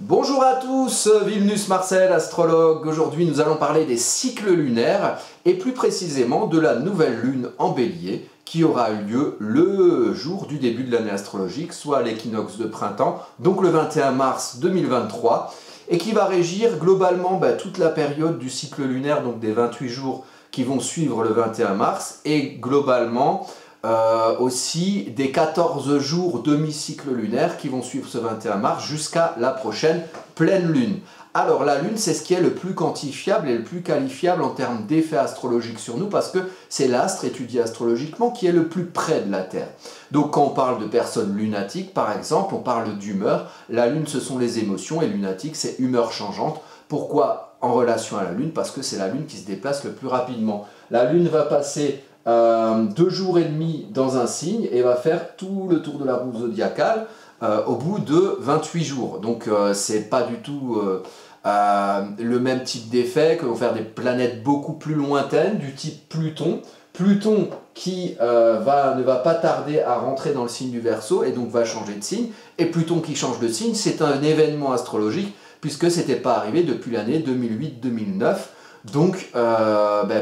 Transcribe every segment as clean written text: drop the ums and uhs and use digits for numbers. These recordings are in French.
Bonjour à tous, Vilnus Marcel, astrologue. Aujourd'hui, nous allons parler des cycles lunaires et plus précisément de la nouvelle lune en bélier qui aura eu lieu le jour du début de l'année astrologique, soit l'équinoxe de printemps, donc le 21 mars 2023, et qui va régir globalement toute la période du cycle lunaire, donc des 28 jours qui vont suivre le 21 mars, et globalement aussi des 14 jours demi-cycle lunaire qui vont suivre ce 21 mars jusqu'à la prochaine pleine lune. Alors la lune, c'est ce qui est le plus quantifiable et le plus qualifiable en termes d'effets astrologiques sur nous parce que c'est l'astre étudié astrologiquement qui est le plus près de la Terre. Donc quand on parle de personnes lunatiques, par exemple, on parle d'humeur. La lune, ce sont les émotions et lunatique, c'est humeur changeante. Pourquoi en relation à la lune? Parce que c'est la lune qui se déplace le plus rapidement. La lune va passer 2 jours et demi dans un signe et va faire tout le tour de la roue zodiacale au bout de 28 jours. Donc c'est pas du tout le même type d'effet que vont faire des planètes beaucoup plus lointaines du type Pluton. Pluton qui ne va pas tarder à rentrer dans le signe du Verseau et donc va changer de signe. Et Pluton qui change de signe, c'est un événement astrologique puisque ce n'était pas arrivé depuis l'année 2008-2009. Donc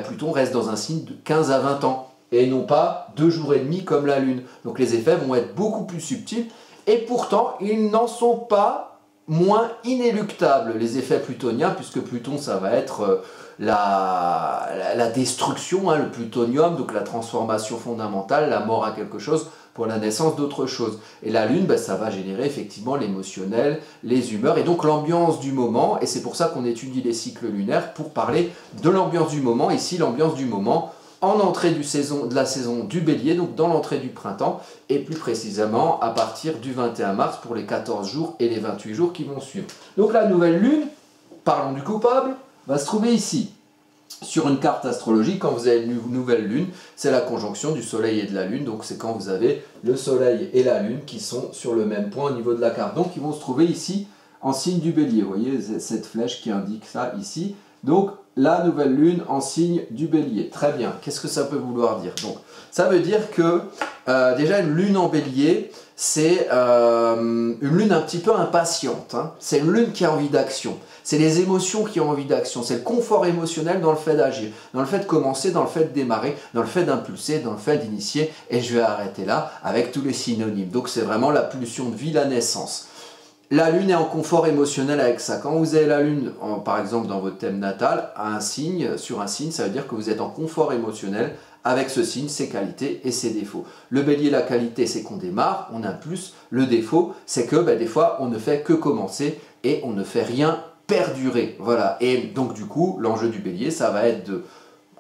Pluton reste dans un signe de 15 à 20 ans et non pas 2 jours et demi comme la Lune. Donc les effets vont être beaucoup plus subtils et pourtant ils n'en sont pas moins inéluctables, les effets plutoniens, puisque Pluton ça va être la destruction, le plutonium, donc la transformation fondamentale, la mort à quelque chose pour la naissance d'autre chose. Et la Lune, ça va générer effectivement l'émotionnel, les humeurs et donc l'ambiance du moment. Et c'est pour ça qu'on étudie les cycles lunaires pour parler de l'ambiance du moment. Ici, l'ambiance du moment en entrée de la saison du Bélier, donc dans l'entrée du printemps, et plus précisément à partir du 21 mars pour les 14 jours et les 28 jours qui vont suivre. Donc la nouvelle Lune, parlons du coupable, va se trouver ici. Sur une carte astrologique, quand vous avez une nouvelle lune, c'est la conjonction du soleil et de la lune, donc c'est quand vous avez le soleil et la lune qui sont sur le même point au niveau de la carte. Donc ils vont se trouver ici en signe du Bélier, vous voyez cette flèche qui indique ça ici. Donc la nouvelle lune en signe du Bélier. Très bien, qu'est-ce que ça peut vouloir dire? Donc ça veut dire que déjà une lune en Bélier, c'est une lune un petit peu impatiente, c'est une lune qui a envie d'action. C'est les émotions qui ont envie d'action, c'est le confort émotionnel dans le fait d'agir, dans le fait de commencer, dans le fait de démarrer, dans le fait d'impulser, dans le fait d'initier, et je vais arrêter là avec tous les synonymes. Donc c'est vraiment la pulsion de vie, la naissance. La lune est en confort émotionnel avec ça. Quand vous avez la lune, par exemple dans votre thème natal, sur un signe, ça veut dire que vous êtes en confort émotionnel avec ce signe, ses qualités et ses défauts. Le Bélier, la qualité, c'est qu'on démarre, on impulse. Le défaut, c'est que des fois, on ne fait que commencer et on ne fait rien perdurer. Voilà. Et donc du coup, l'enjeu du Bélier, ça va être de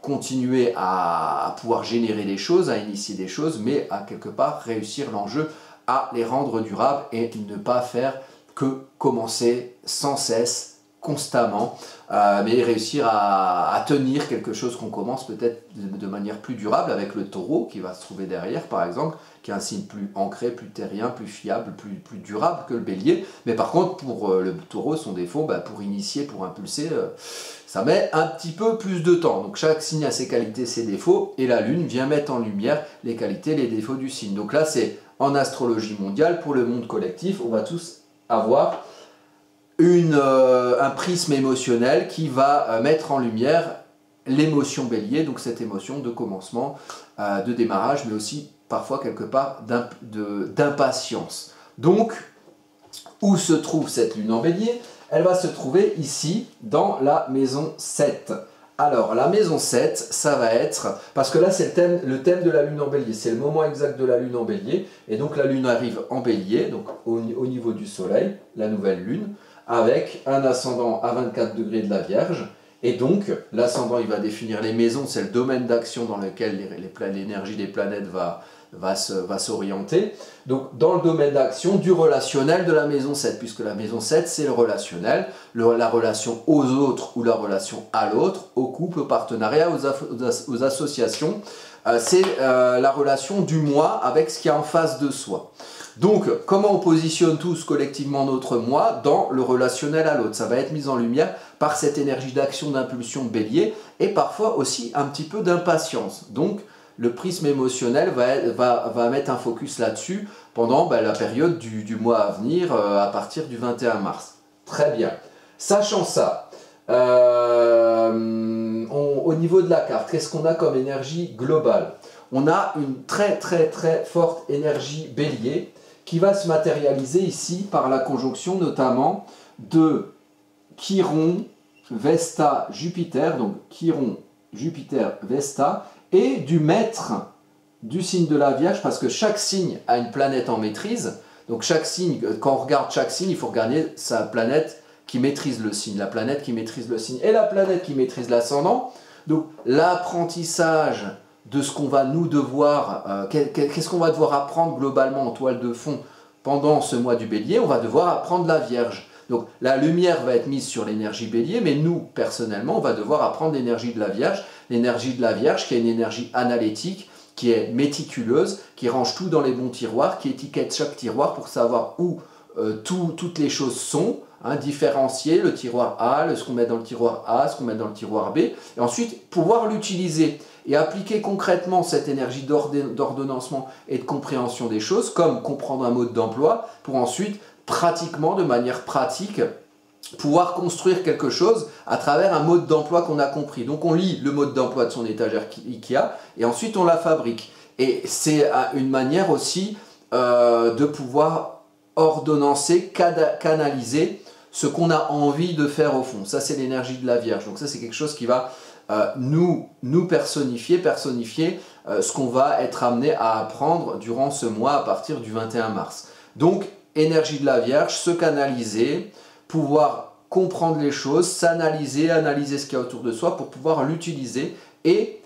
continuer à pouvoir générer des choses, à initier des choses, mais à quelque part réussir l'enjeu à les rendre durables et ne pas faire que commencer sans cesse, constamment, mais réussir à tenir quelque chose qu'on commence peut-être de manière plus durable avec le taureau qui va se trouver derrière par exemple, qui est un signe plus ancré, plus terrien, plus fiable, plus durable que le Bélier. Mais par contre pour le taureau, son défaut, pour initier, pour impulser, ça met un petit peu plus de temps. Donc chaque signe a ses qualités, ses défauts, et la Lune vient mettre en lumière les qualités, les défauts du signe. Donc là c'est en astrologie mondiale, pour le monde collectif, on va tous avoir un prisme émotionnel qui va mettre en lumière l'émotion Bélier, donc cette émotion de commencement, de démarrage, mais aussi parfois quelque part d'impatience. Donc, où se trouve cette lune en Bélier? Elle va se trouver ici, dans la maison 7. Alors, la maison 7, ça va être, parce que là c'est le thème de la lune en Bélier, c'est le moment exact de la lune en Bélier, et donc la lune arrive en Bélier, donc au niveau du soleil, la nouvelle lune, avec un ascendant à 24 degrés de la Vierge, et donc l'ascendant il va définir les maisons, c'est le domaine d'action dans lequel l'énergie des planètes va s'orienter. Donc dans le domaine d'action du relationnel de la maison 7, puisque la maison 7 c'est le relationnel, la relation aux autres ou la relation à l'autre, au couple, au partenariat, aux associations, c'est la relation du moi avec ce qu'il y a en face de soi. Donc, comment on positionne tous collectivement notre moi dans le relationnel à l'autre? Ça va être mis en lumière par cette énergie d'action, d'impulsion Bélier et parfois aussi un petit peu d'impatience. Donc, le prisme émotionnel va mettre un focus là-dessus pendant la période du mois à venir à partir du 21 mars. Très bien. Sachant ça, au niveau de la carte, qu'est-ce qu'on a comme énergie globale? On a une très forte énergie bélier qui va se matérialiser ici par la conjonction notamment de Chiron, Vesta, Jupiter, donc Chiron, Jupiter, Vesta, et du maître du signe de la Vierge, parce que chaque signe a une planète en maîtrise. Donc chaque signe, quand on regarde chaque signe, il faut regarder sa planète qui maîtrise le signe, la planète qui maîtrise le signe, et la planète qui maîtrise l'ascendant. Donc l'apprentissage de ce qu'on va nous devoir, qu'est-ce qu'on va devoir apprendre globalement en toile de fond pendant ce mois du Bélier? On va devoir apprendre la Vierge. Donc la lumière va être mise sur l'énergie Bélier, mais nous, personnellement, on va devoir apprendre l'énergie de la Vierge qui est une énergie analytique, qui est méticuleuse, qui range tout dans les bons tiroirs, qui étiquette chaque tiroir pour savoir où toutes les choses sont, hein, différencier le tiroir A, ce qu'on met dans le tiroir A, ce qu'on met dans le tiroir B, et ensuite pouvoir l'utiliser et appliquer concrètement cette énergie d'ordonnancement et de compréhension des choses, comme comprendre un mode d'emploi, pour ensuite, pratiquement, de manière pratique, pouvoir construire quelque chose à travers un mode d'emploi qu'on a compris. Donc on lit le mode d'emploi de son étagère Ikea et ensuite on la fabrique. Et c'est une manière aussi de pouvoir ordonnancer, canaliser ce qu'on a envie de faire au fond. Ça c'est l'énergie de la Vierge. Donc ça c'est quelque chose qui va nous personnifier ce qu'on va être amené à apprendre durant ce mois à partir du 21 mars. Donc énergie de la Vierge, se canaliser, pouvoir comprendre les choses, s'analyser, analyser ce qu'il y a autour de soi pour pouvoir l'utiliser et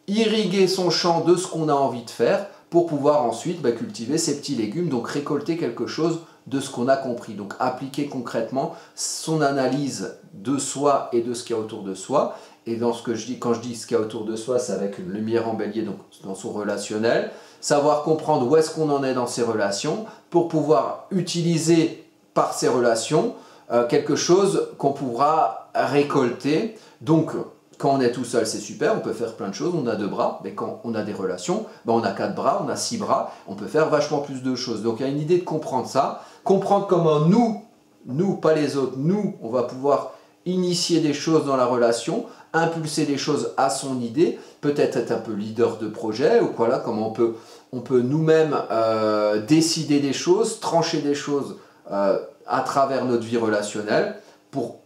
irriguer son champ de ce qu'on a envie de faire pour pouvoir ensuite cultiver ses petits légumes, donc récolter quelque chose de ce qu'on a compris. Donc appliquer concrètement son analyse de soi et de ce qu'il y a autour de soi. Et dans ce que je dis, quand je dis ce qu'il y a autour de soi, c'est avec une lumière en bélier, donc dans son relationnel. Savoir comprendre où est-ce qu'on en est dans ses relations pour pouvoir utiliser par ces relations quelque chose qu'on pourra récolter. Donc, quand on est tout seul, c'est super, on peut faire plein de choses, on a 2 bras, mais quand on a des relations, on a 4 bras, on a 6 bras, on peut faire vachement plus de choses. Donc, il y a une idée de comprendre ça, comprendre comment nous, pas les autres, nous, on va pouvoir initier des choses dans la relation, impulser des choses à son idée, peut-être être un peu leader de projet, ou voilà, comment on peut nous-mêmes décider des choses, trancher des choses à travers notre vie relationnelle pour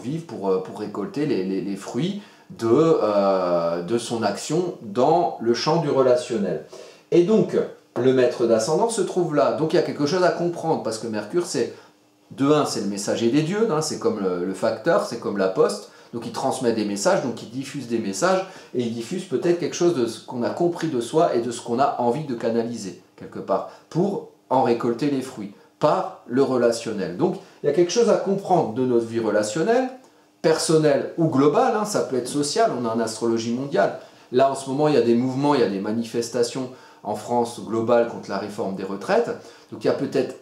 vivre, pour récolter les fruits de son action dans le champ du relationnel. Et donc, le maître d'ascendant se trouve là. Donc, il y a quelque chose à comprendre, parce que Mercure, c'est le messager des dieux, hein, c'est comme le facteur, c'est comme la poste. Donc, il transmet des messages, donc il diffuse des messages, et il diffuse peut-être quelque chose de ce qu'on a compris de soi et de ce qu'on a envie de canaliser, quelque part, pour en récolter les fruits, par le relationnel. Donc, il y a quelque chose à comprendre de notre vie relationnelle, personnelle ou globale, hein, ça peut être social, on est en astrologie mondiale. Là, en ce moment, il y a des mouvements, il y a des manifestations en France globale contre la réforme des retraites. Donc, il y a peut-être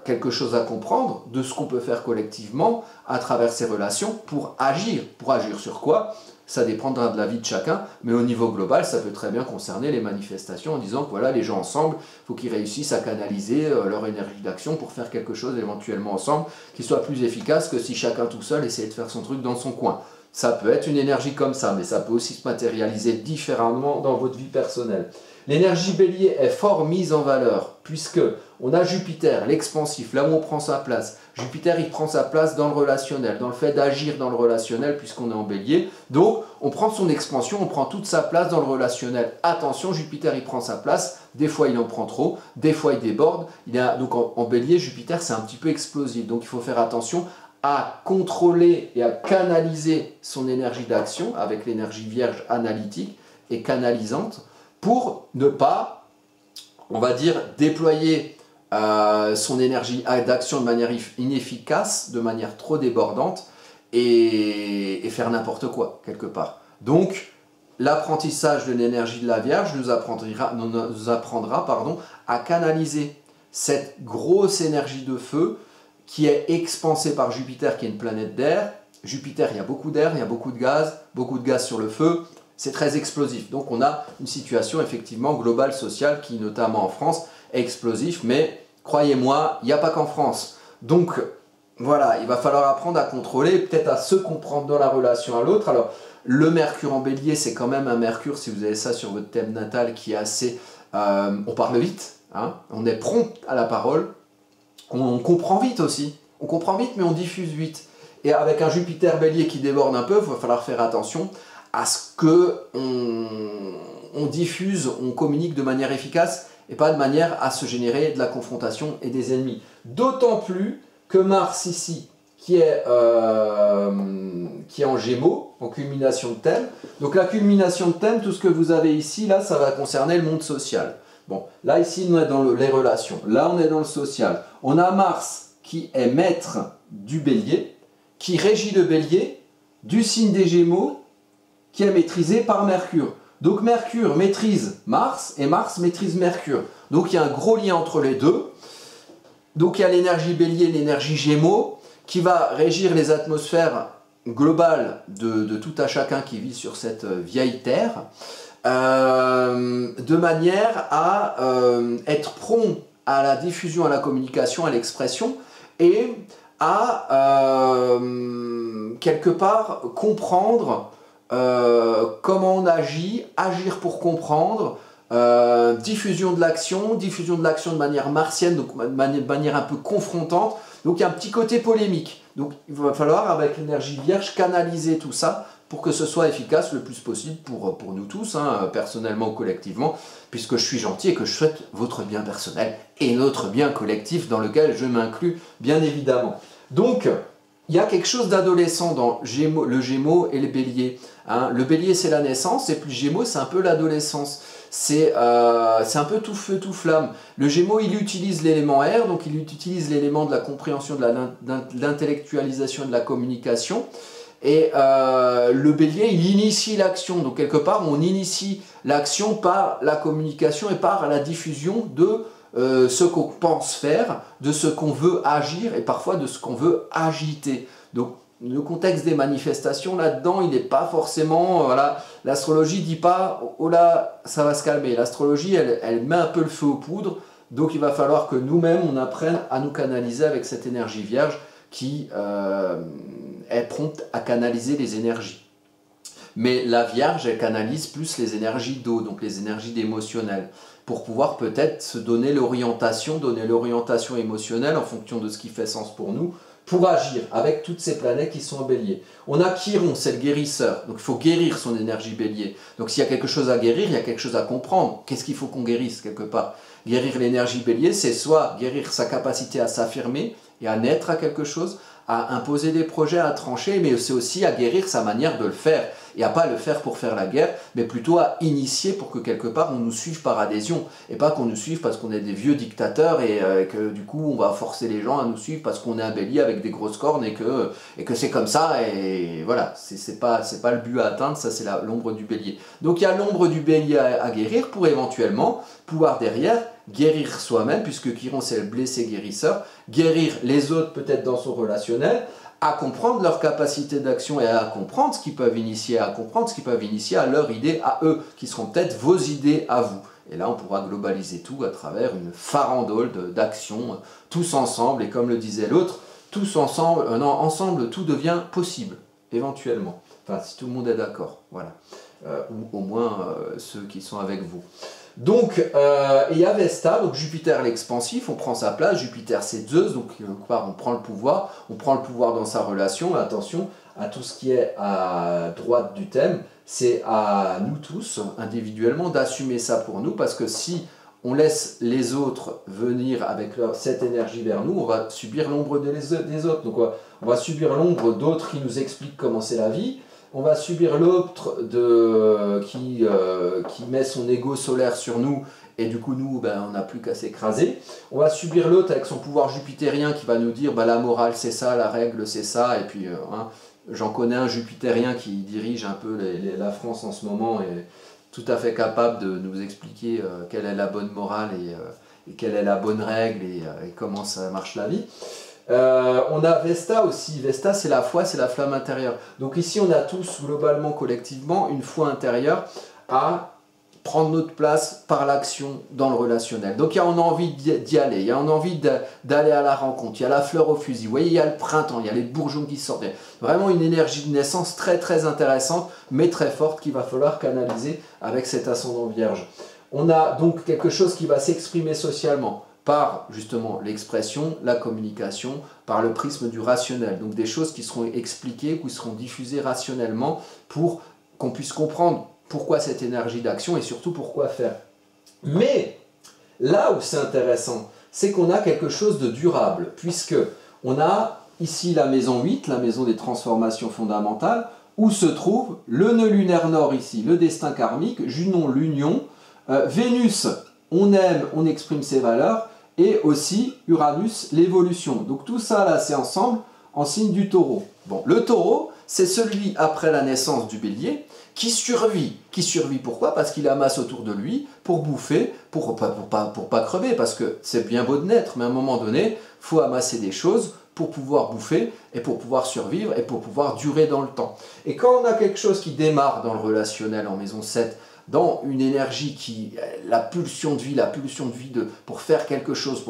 quelque chose à comprendre de ce qu'on peut faire collectivement à travers ces relations pour agir. Pour agir sur quoi? Ça dépendra de la vie de chacun, mais au niveau global, ça peut très bien concerner les manifestations en disant que voilà, les gens ensemble, il faut qu'ils réussissent à canaliser leur énergie d'action pour faire quelque chose éventuellement ensemble qui soit plus efficace que si chacun tout seul essayait de faire son truc dans son coin. Ça peut être une énergie comme ça, mais ça peut aussi se matérialiser différemment dans votre vie personnelle. L'énergie bélier est fort mise en valeur, puisque on a Jupiter, l'expansif, là où on prend sa place. Jupiter, il prend sa place dans le relationnel, dans le fait d'agir dans le relationnel, puisqu'on est en bélier. Donc, on prend son expansion, on prend toute sa place dans le relationnel. Attention, Jupiter, il prend sa place. Des fois, il en prend trop, des fois, il déborde. Donc, en bélier, Jupiter, c'est un petit peu explosif. Donc, il faut faire attention à contrôler et à canaliser son énergie d'action avec l'énergie vierge analytique et canalisante pour ne pas, on va dire, déployer son énergie d'action de manière inefficace, de manière trop débordante et faire n'importe quoi, quelque part. Donc, l'apprentissage de l'énergie de la Vierge nous apprendra à canaliser cette grosse énergie de feu qui est expansée par Jupiter, qui est une planète d'air. Jupiter, il y a beaucoup d'air, il y a beaucoup de gaz sur le feu. C'est très explosif. Donc on a une situation effectivement globale, sociale, qui notamment en France est explosive, mais croyez-moi, il n'y a pas qu'en France. Donc voilà, il va falloir apprendre à contrôler, peut-être à se comprendre dans la relation à l'autre. Alors, le Mercure en Bélier, c'est quand même un Mercure, si vous avez ça sur votre thème natal, qui est assez... on parle vite, hein, on est prompt à la parole, on comprend vite aussi. On comprend vite, mais on diffuse vite. Et avec un Jupiter Bélier qui déborde un peu, il va falloir faire attention à ce que on diffuse, on communique de manière efficace et pas de manière à se générer de la confrontation et des ennemis. D'autant plus que Mars ici, qui est en Gémeaux, en culmination de thème. Donc la culmination de thème, tout ce que vous avez ici, là, ça va concerner le monde social. Bon, là ici, on est dans les relations. Là, on est dans le social. On a Mars qui est maître du Bélier, qui régit le Bélier, du signe des Gémeaux, qui est maîtrisé par Mercure. Donc Mercure maîtrise Mars et Mars maîtrise Mercure. Donc il y a un gros lien entre les deux. Donc il y a l'énergie Bélier, l'énergie Gémeaux, qui va régir les atmosphères globales de tout à chacun qui vit sur cette vieille Terre, de manière à être prompt à la diffusion, à la communication, à l'expression, et à quelque part comprendre comment on agit, agir pour comprendre, diffusion de l'action de manière martienne, donc de manière un peu confrontante. Donc il y a un petit côté polémique. Donc il va falloir, avec l'énergie Vierge, canaliser tout ça pour que ce soit efficace le plus possible pour nous tous, hein, personnellement ou collectivement, puisque je suis gentil et que je souhaite votre bien personnel et notre bien collectif dans lequel je m'inclus bien évidemment. Donc il y a quelque chose d'adolescent dans le Gémeaux et le Bélier. Hein. Le Bélier c'est la naissance et puis le Gémeaux c'est un peu l'adolescence. C'est un peu tout feu, tout flamme. Le Gémeaux, il utilise l'élément air, donc il utilise l'élément de la compréhension, de l'intellectualisation, de la communication. Et le Bélier, il initie l'action. Donc quelque part, on initie l'action par la communication et par la diffusion de ce qu'on pense faire, de ce qu'on veut agir et parfois de ce qu'on veut agiter. Donc le contexte des manifestations là-dedans, il n'est pas forcément... voilà, l'astrologie ne dit pas « oh là, ça va se calmer ». L'astrologie, elle met un peu le feu aux poudres, donc il va falloir que nous-mêmes, on apprenne à nous canaliser avec cette énergie vierge qui est prompte à canaliser les énergies. Mais la Vierge, elle canalise plus les énergies d'eau, donc les énergies émotionnelles, pour pouvoir peut-être se donner l'orientation émotionnelle en fonction de ce qui fait sens pour nous, pour agir avec toutes ces planètes qui sont en Bélier. On a Chiron, c'est le guérisseur, donc il faut guérir son énergie Bélier. Donc s'il y a quelque chose à guérir, il y a quelque chose à comprendre. Qu'est-ce qu'il faut qu'on guérisse quelque part? Guérir l'énergie Bélier, c'est soit guérir sa capacité à s'affirmer et à naître à quelque chose, à imposer des projets, à trancher, mais c'est aussi à guérir sa manière de le faire, et à pas le faire pour faire la guerre, mais plutôt à initier pour que quelque part on nous suive par adhésion, et pas qu'on nous suive parce qu'on est des vieux dictateurs et que du coup on va forcer les gens à nous suivre parce qu'on est un bélier avec des grosses cornes et que c'est comme ça, et voilà, c'est pas le but à atteindre, ça c'est l'ombre du bélier. Donc il y a l'ombre du bélier à guérir pour éventuellement pouvoir derrière guérir soi-même, puisque Chiron c'est le blessé guérisseur, guérir les autres peut-être dans son relationnel, à comprendre leur capacité d'action et à comprendre ce qu'ils peuvent initier, à comprendre ce qu'ils peuvent initier à leur idée à eux, qui seront peut-être vos idées à vous. Et là, on pourra globaliser tout à travers une farandole d'actions, tous ensemble, et comme le disait l'autre, tous ensemble, ensemble, tout devient possible, éventuellement. Enfin, si tout le monde est d'accord, voilà. Ou au moins ceux qui sont avec vous. Donc, il y a Vesta, donc Jupiter l'expansif, on prend sa place, Jupiter c'est Zeus, donc on prend le pouvoir dans sa relation, attention à tout ce qui est à droite du thème, c'est à nous tous, individuellement, d'assumer ça pour nous, parce que si on laisse les autres venir avec cette énergie vers nous, on va subir l'ombre des autres, donc on va subir l'ombre d'autres qui nous expliquent comment c'est la vie. On va subir l'autre qui met son ego solaire sur nous et du coup nous on n'a plus qu'à s'écraser. On va subir l'autre avec son pouvoir jupitérien qui va nous dire la morale c'est ça, la règle c'est ça, et puis j'en connais un jupitérien qui dirige un peu la France en ce moment et tout à fait capable de nous expliquer quelle est la bonne morale et quelle est la bonne règle et comment ça marche la vie. On a Vesta aussi. Vesta, c'est la foi, c'est la flamme intérieure. Donc ici, on a tous, globalement, collectivement, une foi intérieure à prendre notre place par l'action dans le relationnel. Donc on a envie d'y aller, il y a envie d'aller à la rencontre, il y a la fleur au fusil, vous voyez, il y a le printemps, il y a les bourgeons qui sortent. Vraiment une énergie de naissance très très intéressante, mais très forte qu'il va falloir canaliser avec cet ascendant vierge. On a donc quelque chose qui va s'exprimer socialement par justement l'expression, la communication, par le prisme du rationnel. Donc des choses qui seront expliquées, qui seront diffusées rationnellement pour qu'on puisse comprendre pourquoi cette énergie d'action et surtout pourquoi faire. Mais là où c'est intéressant, c'est qu'on a quelque chose de durable, puisque on a ici la maison 8, la maison des transformations fondamentales, où se trouve le nœud lunaire nord ici, le destin karmique, Junon l'union, Vénus, on aime, on exprime ses valeurs, et aussi Uranus, l'évolution. Donc tout ça là, c'est ensemble en signe du taureau. Bon, le taureau, c'est celui après la naissance du bélier, qui survit. Qui survit pourquoi? Parce qu'il amasse autour de lui pour bouffer, pour pas crever, parce que c'est bien beau de naître, mais à un moment donné, il faut amasser des choses pour pouvoir bouffer, et pour pouvoir survivre, et pour pouvoir durer dans le temps. Et quand on a quelque chose qui démarre dans le relationnel en maison 7, dans une énergie qui, la pulsion de vie pour faire quelque chose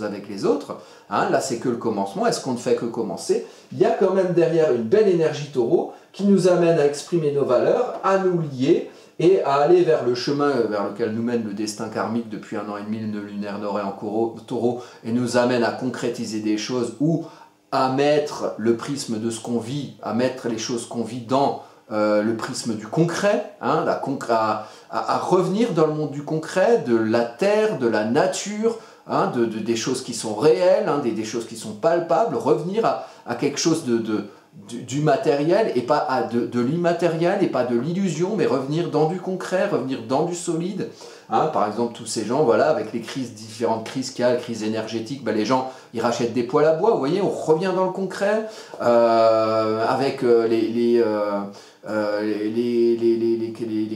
avec les autres, hein, là c'est que le commencement, est-ce qu'on ne fait que commencer? Il y a quand même derrière une belle énergie taureau qui nous amène à exprimer nos valeurs, à nous lier et à aller vers le chemin vers lequel nous mène le destin karmique depuis 1 an et demi, le nœud lunaire nord et en taureau, et nous amène à concrétiser des choses ou à mettre le prisme de ce qu'on vit, à mettre les choses qu'on vit dans le prisme du concret, hein, à revenir dans le monde du concret, de la terre, de la nature, hein, des choses qui sont réelles, hein, des choses qui sont palpables, revenir à quelque chose du matériel et pas de l'immatériel et pas de l'illusion, mais revenir dans du concret, revenir dans du solide. Hein, par exemple, tous ces gens, voilà, avec les différentes crises qu'il y a, la crise énergétique, ben, les gens, ils rachètent des poêles à bois, vous voyez, on revient dans le concret, avec les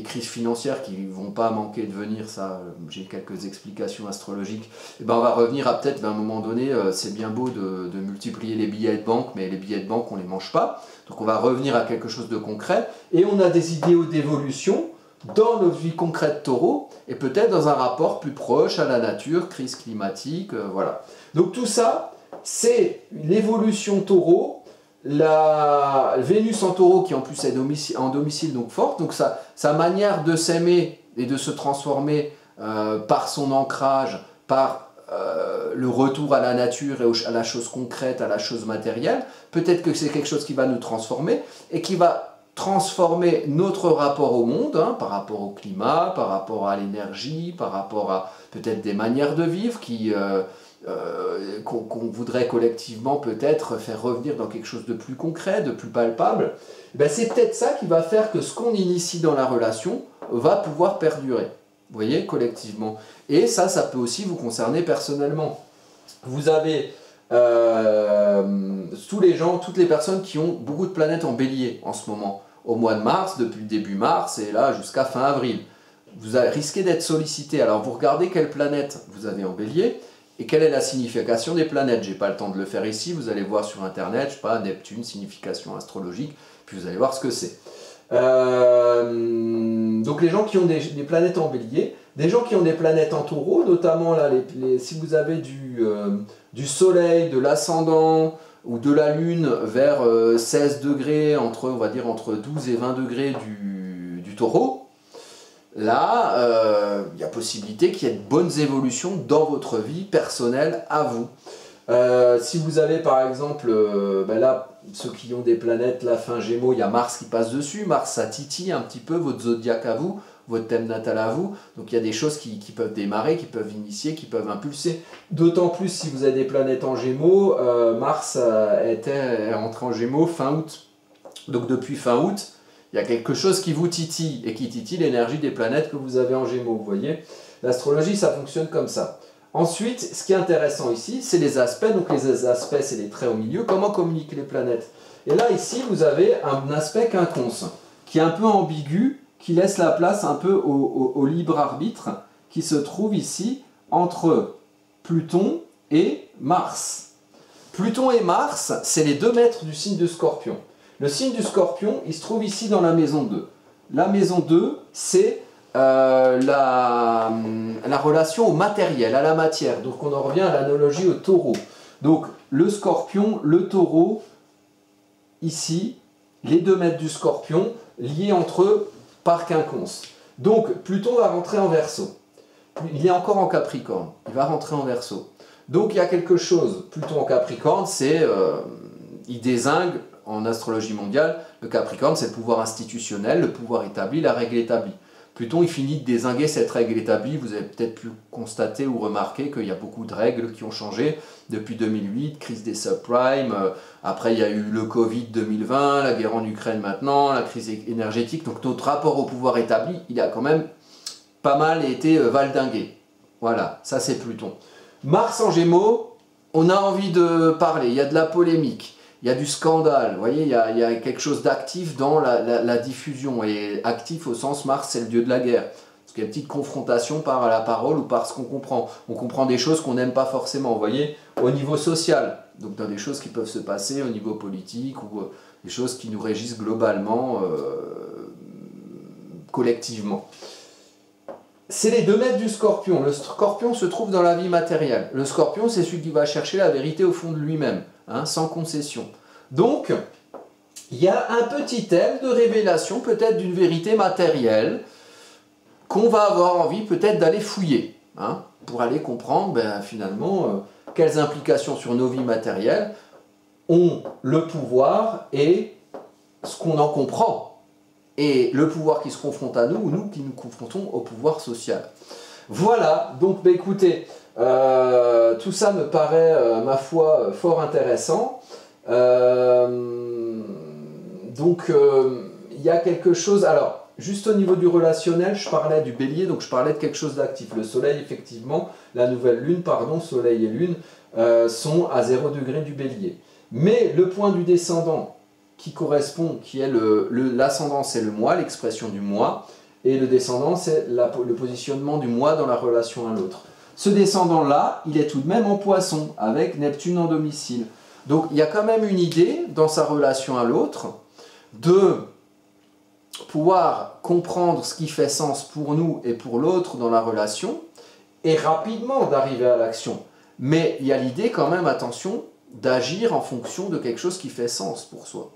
crises financières qui ne vont pas manquer de venir, ça, j'ai quelques explications astrologiques, et ben on va revenir à peut-être, à un moment donné, c'est bien beau de multiplier les billets de banque, mais les billets de banque, on ne les mange pas, donc on va revenir à quelque chose de concret, et on a des idéaux d'évolution dans notre vie concrète taureau, et peut-être dans un rapport plus proche à la nature, crise climatique, voilà. Donc tout ça, c'est l'évolution taureau, la Vénus en taureau qui en plus est en domicile donc forte, donc sa manière de s'aimer et de se transformer par son ancrage, par le retour à la nature et à la chose concrète, à la chose matérielle, peut-être que c'est quelque chose qui va nous transformer et qui va transformer notre rapport au monde, hein, par rapport au climat, par rapport à l'énergie, par rapport à peut-être des manières de vivre qu'on voudrait collectivement peut-être faire revenir dans quelque chose de plus concret, de plus palpable. Ben c'est peut-être ça qui va faire que ce qu'on initie dans la relation va pouvoir perdurer, vous voyez, collectivement. Et ça peut aussi vous concerner personnellement. Vous avez toutes les personnes qui ont beaucoup de planètes en bélier en ce moment, au mois de mars, depuis le début mars, et là jusqu'à fin avril. Vous risquez d'être sollicité. Alors vous regardez quelle planète vous avez en bélier, et quelle est la signification des planètes. J'ai pas le temps de le faire ici, vous allez voir sur internet, je sais pas, Neptune, signification astrologique, puis vous allez voir ce que c'est. Donc les gens qui ont des planètes en bélier, des gens qui ont des planètes en taureau, notamment là, si vous avez du soleil, de l'ascendant ou de la lune vers 16 degrés, on va dire entre 12 et 20 degrés du taureau, là, il y a possibilité qu'il y ait de bonnes évolutions dans votre vie personnelle à vous. Si vous avez par exemple, ben là, ceux qui ont des planètes, la fin Gémeaux, il y a Mars qui passe dessus, Mars ça titille un petit peu votre zodiaque à vous, votre thème natal à vous, donc il y a des choses qui peuvent démarrer, qui peuvent initier, qui peuvent impulser. D'autant plus si vous avez des planètes en Gémeaux, Mars est rentré en Gémeaux fin août, donc depuis fin août, il y a quelque chose qui vous titille, et qui titille l'énergie des planètes que vous avez en Gémeaux, vous voyez. L'astrologie, ça fonctionne comme ça. Ensuite, ce qui est intéressant ici, c'est les aspects. Donc les aspects, c'est les traits au milieu. Comment communiquent les planètes? Et là, ici, vous avez un aspect quinconce, qui est un peu ambigu, qui laisse la place un peu au libre arbitre, qui se trouve ici entre Pluton et Mars. Pluton et Mars, c'est les deux maîtres du signe de Scorpion. Le signe du Scorpion, il se trouve ici dans la maison 2. La maison 2, c'est la relation au matériel, à la matière. Donc on en revient à l'analogie au taureau. Donc le scorpion, le taureau, ici, les 2 mètres du scorpion, liés entre eux par quinconce. Donc Pluton va rentrer en Verseau. Il est encore en Capricorne, il va rentrer en Verseau. Donc il y a quelque chose, Pluton en Capricorne, il dézingue en astrologie mondiale, le Capricorne c'est le pouvoir institutionnel, le pouvoir établi, la règle établie. Pluton il finit de dézinguer cette règle établie, vous avez peut-être pu constater ou remarquer qu'il y a beaucoup de règles qui ont changé depuis 2008, crise des subprimes, après il y a eu le Covid 2020, la guerre en Ukraine maintenant, la crise énergétique, donc notre rapport au pouvoir établi, il a quand même pas mal été valdingué. Voilà, ça c'est Pluton. Mars en Gémeaux, on a envie de parler, il y a de la polémique, il y a du scandale, vous voyez, il y a quelque chose d'actif dans la diffusion, et actif au sens Mars c'est le dieu de la guerre. Parce qu'il y a une petite confrontation par la parole ou par ce qu'on comprend. On comprend des choses qu'on n'aime pas forcément, vous voyez, au niveau social. Donc dans des choses qui peuvent se passer au niveau politique ou des choses qui nous régissent globalement, collectivement. C'est les 2 mètres du scorpion. Le scorpion se trouve dans la vie matérielle. Le scorpion, c'est celui qui va chercher la vérité au fond de lui-même, hein, sans concession. Donc, il y a un petit thème de révélation, peut-être d'une vérité matérielle, qu'on va avoir envie peut-être d'aller fouiller, hein, pour aller comprendre finalement quelles implications sur nos vies matérielles ont le pouvoir et ce qu'on en comprend. Et le pouvoir qui se confronte à nous, ou nous qui nous confrontons au pouvoir social. Voilà, donc écoutez, tout ça me paraît, ma foi, fort intéressant. Donc, il y a quelque chose... Alors, juste au niveau du relationnel, je parlais du bélier, donc je parlais de quelque chose d'actif. Le soleil, effectivement, la nouvelle lune, pardon, soleil et lune, sont à 0 degré du bélier. Mais le point du descendant, qui correspond, qui est l'ascendant, c'est le moi, l'expression du moi, et le descendant, c'est le positionnement du moi dans la relation à l'autre. Ce descendant-là, il est tout de même en poisson, avec Neptune en domicile. Donc il y a quand même une idée, dans sa relation à l'autre, de pouvoir comprendre ce qui fait sens pour nous et pour l'autre dans la relation, et rapidement d'arriver à l'action. Mais il y a l'idée quand même, attention, d'agir en fonction de quelque chose qui fait sens pour soi.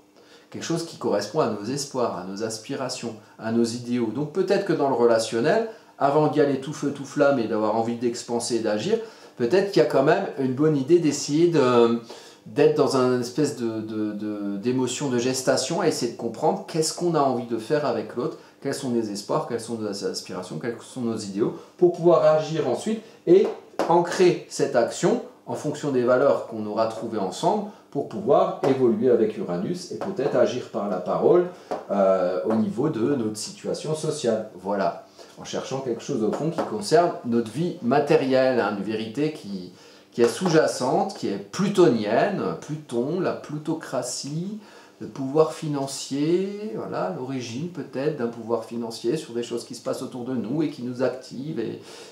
Quelque chose qui correspond à nos espoirs, à nos aspirations, à nos idéaux. Donc peut-être que dans le relationnel, avant d'y aller tout feu, tout flamme et d'avoir envie d'expanser et d'agir, peut-être qu'il y a quand même une bonne idée d'essayer d'être dans une espèce d'émotion de gestation, à essayer de comprendre qu'est-ce qu'on a envie de faire avec l'autre, quels sont nos espoirs, quelles sont nos aspirations, quels sont nos idéaux, pour pouvoir agir ensuite et ancrer cette action en fonction des valeurs qu'on aura trouvées ensemble, pour pouvoir évoluer avec Uranus et peut-être agir par la parole au niveau de notre situation sociale. Voilà, en cherchant quelque chose au fond qui concerne notre vie matérielle, hein, une vérité qui est sous-jacente, qui est plutonienne, Pluton, la plutocratie, le pouvoir financier, voilà, l'origine peut-être d'un pouvoir financier sur des choses qui se passent autour de nous et qui nous activent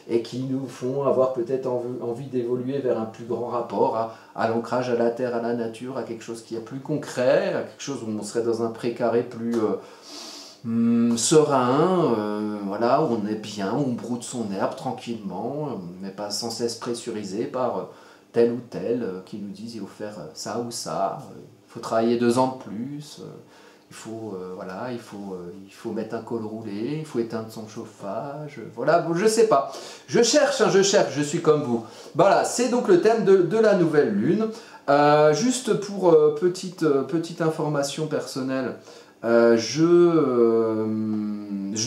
et qui nous font avoir peut-être envie d'évoluer vers un plus grand rapport à l'ancrage à la terre, à la nature, à quelque chose qui est plus concret, à quelque chose où on serait dans un précaré plus serein, voilà, où on est bien, où on broute son herbe tranquillement, on n'est pas sans cesse pressurisé par tel ou tel qui nous disent il faut faire ça ou ça. Il faut travailler 2 ans de plus, voilà, il faut mettre un col roulé, il faut éteindre son chauffage, voilà, bon, je sais pas. Je cherche, je suis comme vous. Voilà, c'est donc le thème de la nouvelle lune. Juste pour petite information personnelle, je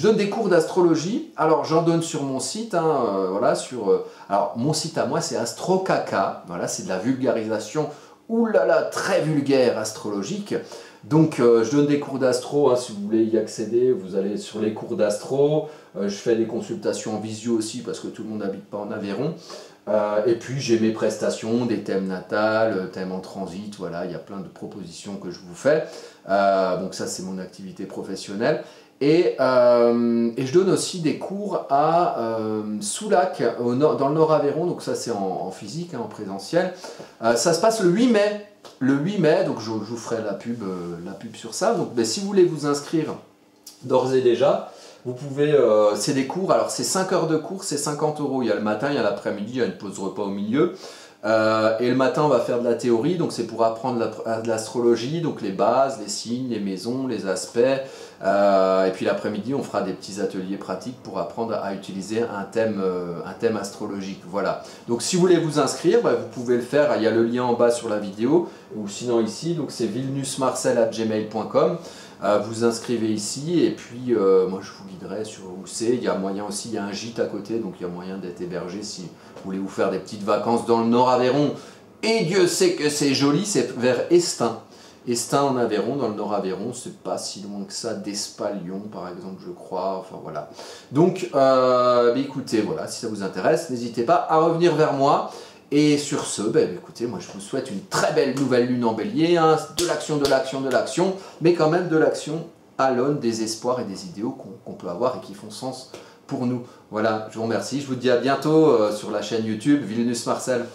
donne des cours d'astrologie. Alors j'en donne sur mon site, hein, voilà, alors mon site à moi c'est AstroCaca, voilà, c'est de la vulgarisation. Oulala, très vulgaire astrologique. Donc je donne des cours d'astro, hein, si vous voulez y accéder, vous allez sur les cours d'astro. Je fais des consultations en visio aussi parce que tout le monde n'habite pas en Aveyron. Et puis j'ai mes prestations, des thèmes natals, thèmes en transit, voilà, il y a plein de propositions que je vous fais. Donc ça c'est mon activité professionnelle. Et je donne aussi des cours à Soulac, dans le Nord Aveyron, donc ça c'est en physique, hein, en présentiel. Ça se passe le 8 mai. Le 8 mai, donc je vous ferai la pub sur ça. Donc si vous voulez vous inscrire d'ores et déjà, Vous pouvez, c'est des cours, alors c'est 5 heures de cours, c'est 50 €. Il y a le matin, il y a l'après-midi, il y a une pause repas au milieu. Et le matin, on va faire de la théorie, donc c'est pour apprendre de l'astrologie, donc les bases, les signes, les maisons, les aspects. Et puis l'après-midi, on fera des petits ateliers pratiques pour apprendre à utiliser un thème astrologique. Voilà. Donc si vous voulez vous inscrire, bah, vous pouvez le faire. Il y a le lien en bas sur la vidéo, ou sinon ici. Donc c'est vilnusmarcel@gmail.com. Vous inscrivez ici, et puis moi je vous guiderai sur où c'est. Il y a moyen aussi, il y a un gîte à côté, donc il y a moyen d'être hébergé si vous voulez vous faire des petites vacances dans le Nord-Aveyron. Et Dieu sait que c'est joli, c'est vers Estaing. Estaing en Aveyron, dans le Nord-Aveyron, c'est pas si loin que ça d'Espalion par exemple, je crois. Enfin voilà. Donc écoutez, voilà, si ça vous intéresse, n'hésitez pas à revenir vers moi. Et sur ce, écoutez, moi je vous souhaite une très belle nouvelle lune en bélier, hein, de l'action, de l'action, de l'action, mais quand même de l'action à l'aune des espoirs et des idéaux qu'on peut avoir et qui font sens pour nous. Voilà, je vous remercie, je vous dis à bientôt sur la chaîne YouTube Vilnus Marcel.